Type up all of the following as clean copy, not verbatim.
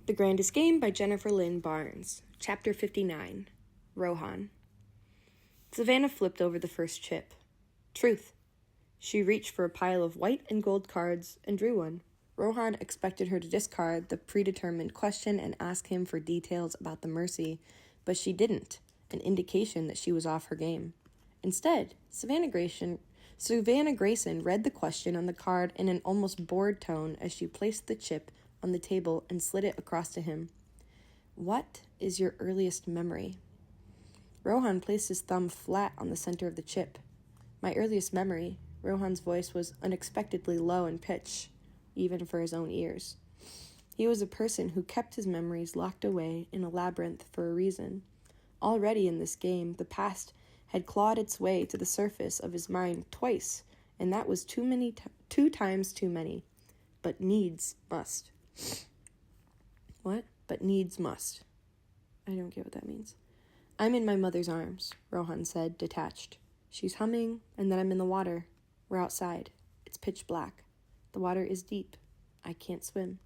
The Grandest Game by Jennifer Lynn Barnes. Chapter 59. Rohan. Savannah flipped over the first chip. Truth. She reached for a pile of white and gold cards and drew one. Rohan expected her to discard the predetermined question and ask him for details about the mercy, but she didn't, an indication that she was off her game. Instead, Savannah Grayson read the question on the card in an almost bored tone as she placed the chip on the table and slid it across to him. What is your earliest memory? Rohan placed his thumb flat on the center of the chip. My earliest memory. Rohan's voice was unexpectedly low in pitch, even for his own ears. He was a person who kept his memories locked away in a labyrinth for a reason. Already in this game, the past had clawed its way to the surface of his mind twice, and that was two times too many. But needs must. What? But needs must. I don't get what that means. I'm in my mother's arms, Rohan said, detached. She's humming, and then I'm in the water. We're outside. It's pitch black. The water is deep. I can't swim.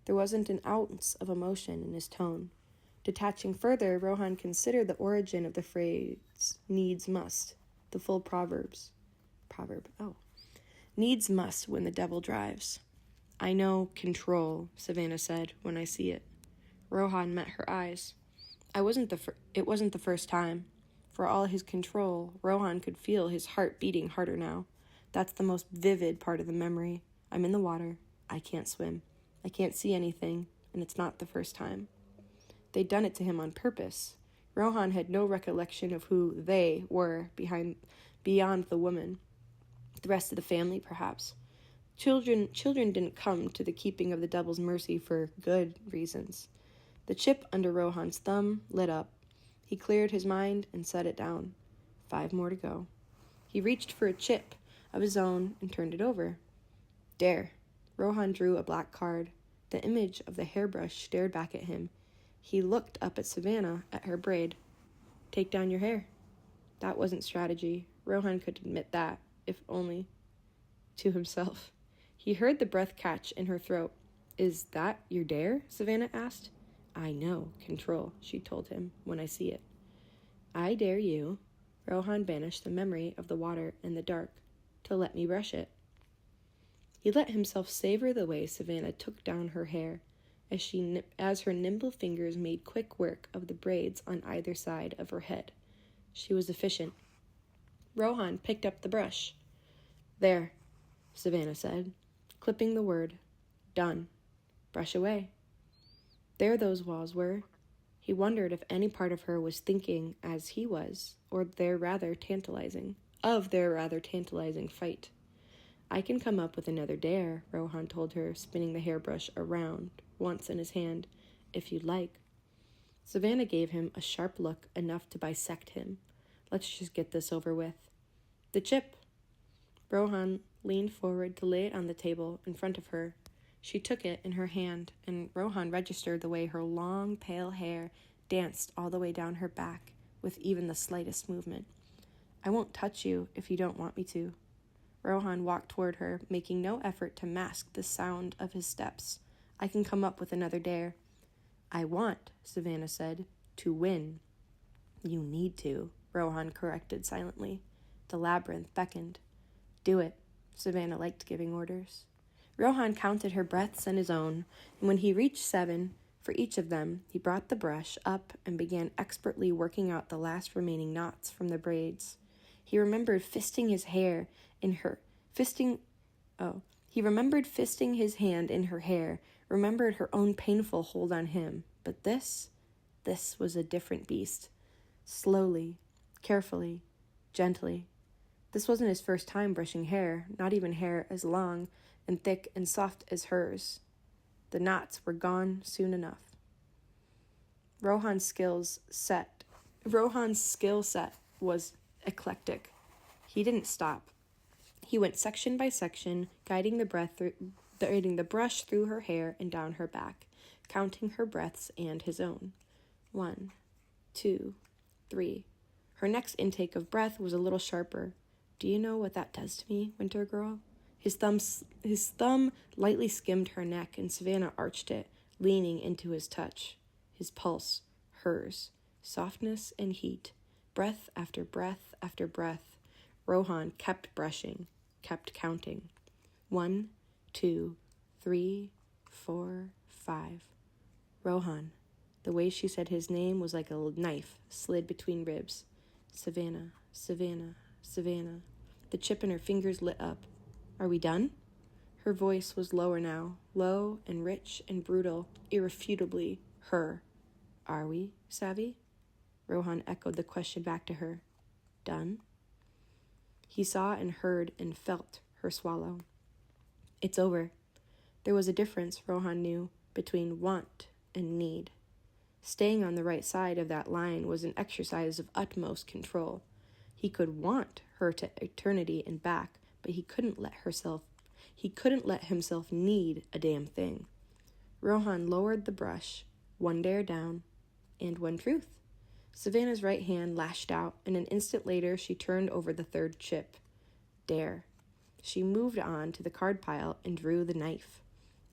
There wasn't an ounce of emotion in his tone. Detaching further, Rohan considered the origin of the phrase, needs must, the full proverb. Needs must when the devil drives. I know control, Savannah said, when I see it. Rohan met her eyes. It wasn't the first time. For all his control, Rohan could feel his heart beating harder now. That's the most vivid part of the memory. I'm in the water. I can't swim. I can't see anything, and it's not the first time. They'd done it to him on purpose. Rohan had no recollection of who they were beyond the woman. The rest of the family, perhaps. Children didn't come to the keeping of the devil's mercy for good reasons. The chip under Rohan's thumb lit up. He cleared his mind and set it down. 5 more to go. He reached for a chip of his own and turned it over. Dare. Rohan drew a black card. The image of the hairbrush stared back at him. He looked up at Savannah, at her braid. Take down your hair. That wasn't strategy. Rohan could admit that, if only to himself. He heard the breath catch in her throat. Is that your dare? Savannah asked. I know control, she told him, when I see it. I dare you. Rohan banished the memory of the water and the dark to let me brush it. He let himself savor the way Savannah took down her hair as her nimble fingers made quick work of the braids on either side of her head. She was efficient. Rohan picked up the brush. There, Savannah said, clipping the word. Done. Brush away. There those walls were. He wondered if any part of her was thinking as he was, or their rather tantalizing fight. I can come up with another dare, Rohan told her, spinning the hairbrush around once in his hand, if you'd like. Savannah gave him a sharp look enough to bisect him. Let's just get this over with. The chip. Rohan leaned forward to lay it on the table in front of her. She took it in her hand, and Rohan registered the way her long, pale hair danced all the way down her back with even the slightest movement. I won't touch you if you don't want me to. Rohan walked toward her, making no effort to mask the sound of his steps. I can come up with another dare. I want, Savannah said, to win. You need to, Rohan corrected silently. The labyrinth beckoned. Do it. Savannah liked giving orders. Rohan counted her breaths and his own, and when he reached 7, for each of them, he brought the brush up and began expertly working out the last remaining knots from the braids. He remembered fisting his hand in her hair, remembered her own painful hold on him. But this was a different beast. Slowly, carefully, gently. This wasn't his first time brushing hair, not even hair as long and thick and soft as hers. The knots were gone soon enough. Rohan's skill set was eclectic. He didn't stop. He went section by section, guiding the brush through her hair and down her back, counting her breaths and his own. 1, 2, 3. Her next intake of breath was a little sharper. Do you know what that does to me, Winter Girl? His thumb lightly skimmed her neck, and Savannah arched it, leaning into his touch, his pulse, hers, softness and heat, breath after breath after breath. Rohan kept brushing, kept counting. 1, 2, 3, 4, 5. Rohan. The way she said his name was like a knife slid between ribs. Savannah, Savannah, Savannah. The chip in her fingers lit up. Are we done? Her voice was lower now, low and rich and brutal, irrefutably her. Are we, Savvy? Rohan echoed the question back to her. Done? He saw and heard and felt her swallow. It's over. There was a difference, Rohan knew, between want and need. Staying on the right side of that line was an exercise of utmost control. He could want her to eternity and back, but he couldn't let himself need a damn thing. Rohan lowered the brush, one dare down, and one truth. Savannah's right hand lashed out, and an instant later she turned over the third chip. Dare. She moved on to the card pile and drew the knife.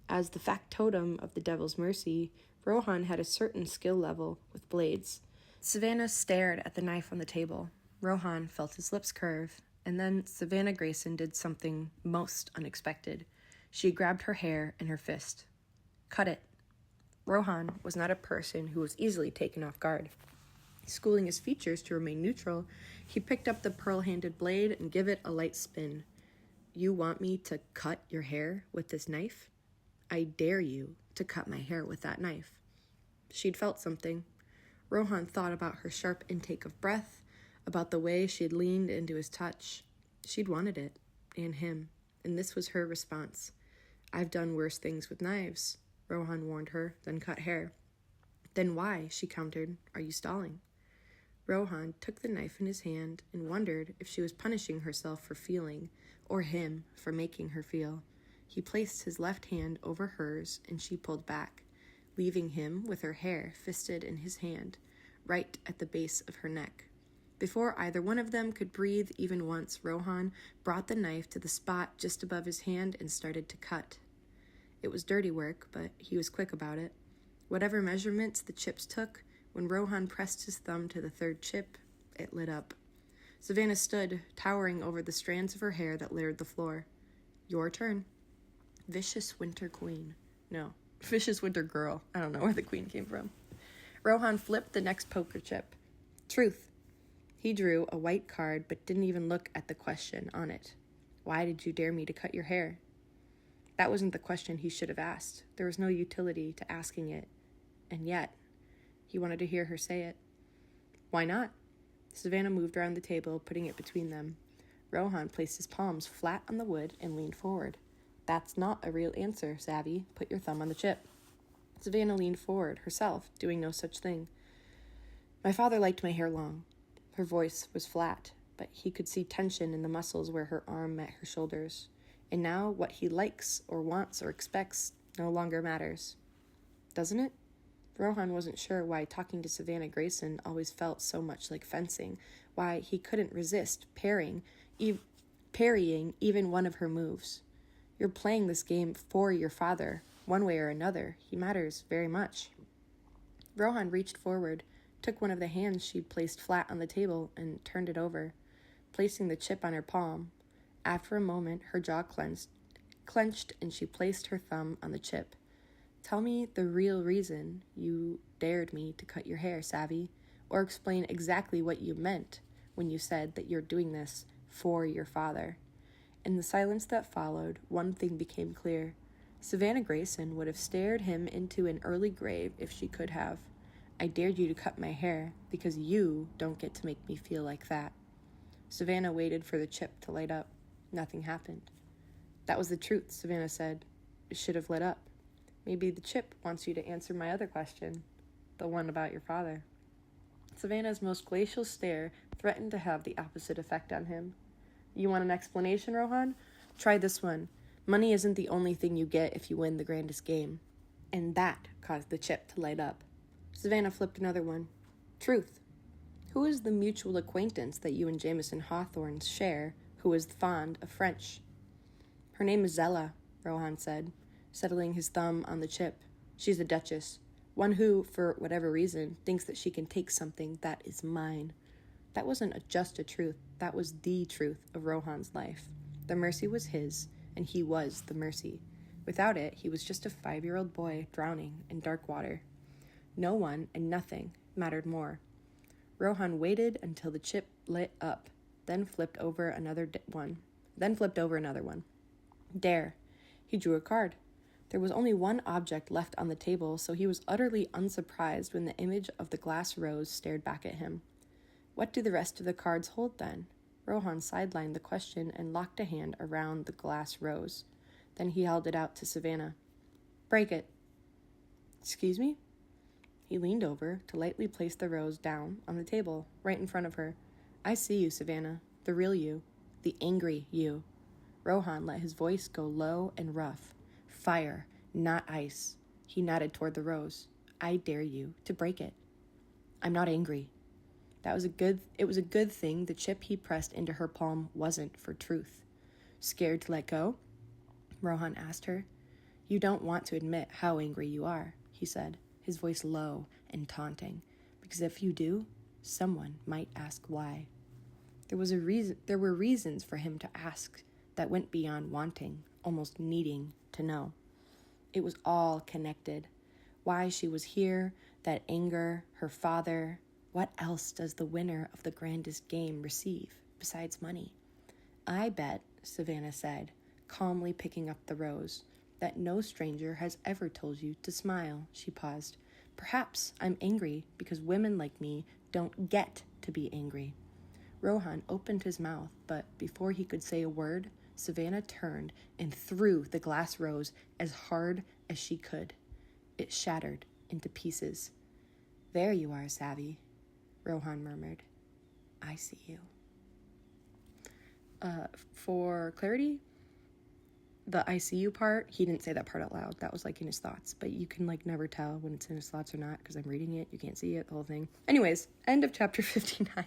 As the factotum of the Devil's Mercy, Rohan had a certain skill level with blades. Savannah stared at the knife on the table. Rohan felt his lips curve, and then Savannah Grayson did something most unexpected. She grabbed her hair in her fist. Cut it. Rohan was not a person who was easily taken off guard. Schooling his features to remain neutral, he picked up the pearl-handled blade and gave it a light spin. You want me to cut your hair with this knife? I dare you to cut my hair with that knife. She'd felt something. Rohan thought about her sharp intake of breath, about the way she'd leaned into his touch. She'd wanted it, and him, and this was her response. I've done worse things with knives, Rohan warned her, than cut hair. Then why, she countered, are you stalling? Rohan took the knife in his hand and wondered if she was punishing herself for feeling, or him for making her feel. He placed his left hand over hers, and she pulled back, leaving him with her hair fisted in his hand, right at the base of her neck. Before either one of them could breathe even once, Rohan brought the knife to the spot just above his hand and started to cut. It was dirty work, but he was quick about it. Whatever measurements the chips took, when Rohan pressed his thumb to the third chip, it lit up. Savannah stood, towering over the strands of her hair that littered the floor. Your turn. Vicious Winter Queen. No, Vicious Winter Girl. I don't know where the queen came from. Rohan flipped the next poker chip. Truth. He drew a white card but didn't even look at the question on it. Why did you dare me to cut your hair? That wasn't the question he should have asked. There was no utility to asking it. And yet, he wanted to hear her say it. Why not? Savannah moved around the table, putting it between them. Rohan placed his palms flat on the wood and leaned forward. That's not a real answer, Savvy. Put your thumb on the chip. Savannah leaned forward, herself, doing no such thing. My father liked my hair long. Her voice was flat, but he could see tension in the muscles where her arm met her shoulders. And now what he likes or wants or expects no longer matters. Doesn't it? Rohan wasn't sure why talking to Savannah Grayson always felt so much like fencing, why he couldn't resist parrying even one of her moves. You're playing this game for your father, one way or another. He matters very much. Rohan reached forward, took one of the hands she'd placed flat on the table, and turned it over, placing the chip on her palm. After a moment, her jaw clenched, and she placed her thumb on the chip. Tell me the real reason you dared me to cut your hair, Savvy, or explain exactly what you meant when you said that you're doing this for your father. In the silence that followed, one thing became clear. Savannah Grayson would have stared him into an early grave if she could have. I dared you to cut my hair because you don't get to make me feel like that. Savannah waited for the chip to light up. Nothing happened. That was the truth, Savannah said. It should have lit up. Maybe the chip wants you to answer my other question, the one about your father. Savannah's most glacial stare threatened to have the opposite effect on him. You want an explanation, Rohan? Try this one. Money isn't the only thing you get if you win the grandest game. And that caused the chip to light up. Savannah flipped another one. Truth. Who is the mutual acquaintance that you and Jameson Hawthorne share who is fond of French? Her name is Zella, Rohan said, settling his thumb on the chip. She's a duchess, one who, for whatever reason, thinks that she can take something that is mine. That wasn't just a truth, that was the truth of Rohan's life. The mercy was his, and he was the mercy. Without it, he was just a 5-year-old boy drowning in dark water. No one and nothing mattered more. Rohan waited until the chip lit up, then flipped over another one. Dare. He drew a card. There was only one object left on the table, so he was utterly unsurprised when the image of the glass rose stared back at him. What do the rest of the cards hold, then? Rohan sidelined the question and locked a hand around the glass rose. Then he held it out to Savannah. Break it. Excuse me? He leaned over to lightly place the rose down on the table, right in front of her. I see you, Savannah. The real you. The angry you. Rohan let his voice go low and rough. Fire, not ice. He nodded toward the rose. I dare you to break it. I'm not angry. It was a good thing the chip he pressed into her palm wasn't for truth. Scared to let go? Rohan asked her. You don't want to admit how angry you are, he said, his voice low and taunting, because if you do, someone might ask why. There were reasons for him to ask that went beyond wanting, almost needing to know. It was all connected. Why she was here, that anger, her father. What else does the winner of the grandest game receive besides money? I bet, Savannah said, calmly picking up the rose, that no stranger has ever told you to smile. She paused. Perhaps I'm angry because women like me don't get to be angry. Rohan opened his mouth, but before he could say a word, Savannah turned and threw the glass rose as hard as she could. It shattered into pieces. There you are, Savvy, Rohan murmured. I see you. For clarity, the I see you part, he didn't say that part out loud. That was in his thoughts, but you can never tell when it's in his thoughts or not because I'm reading it. You can't see it, the whole thing. Anyways, end of chapter 59.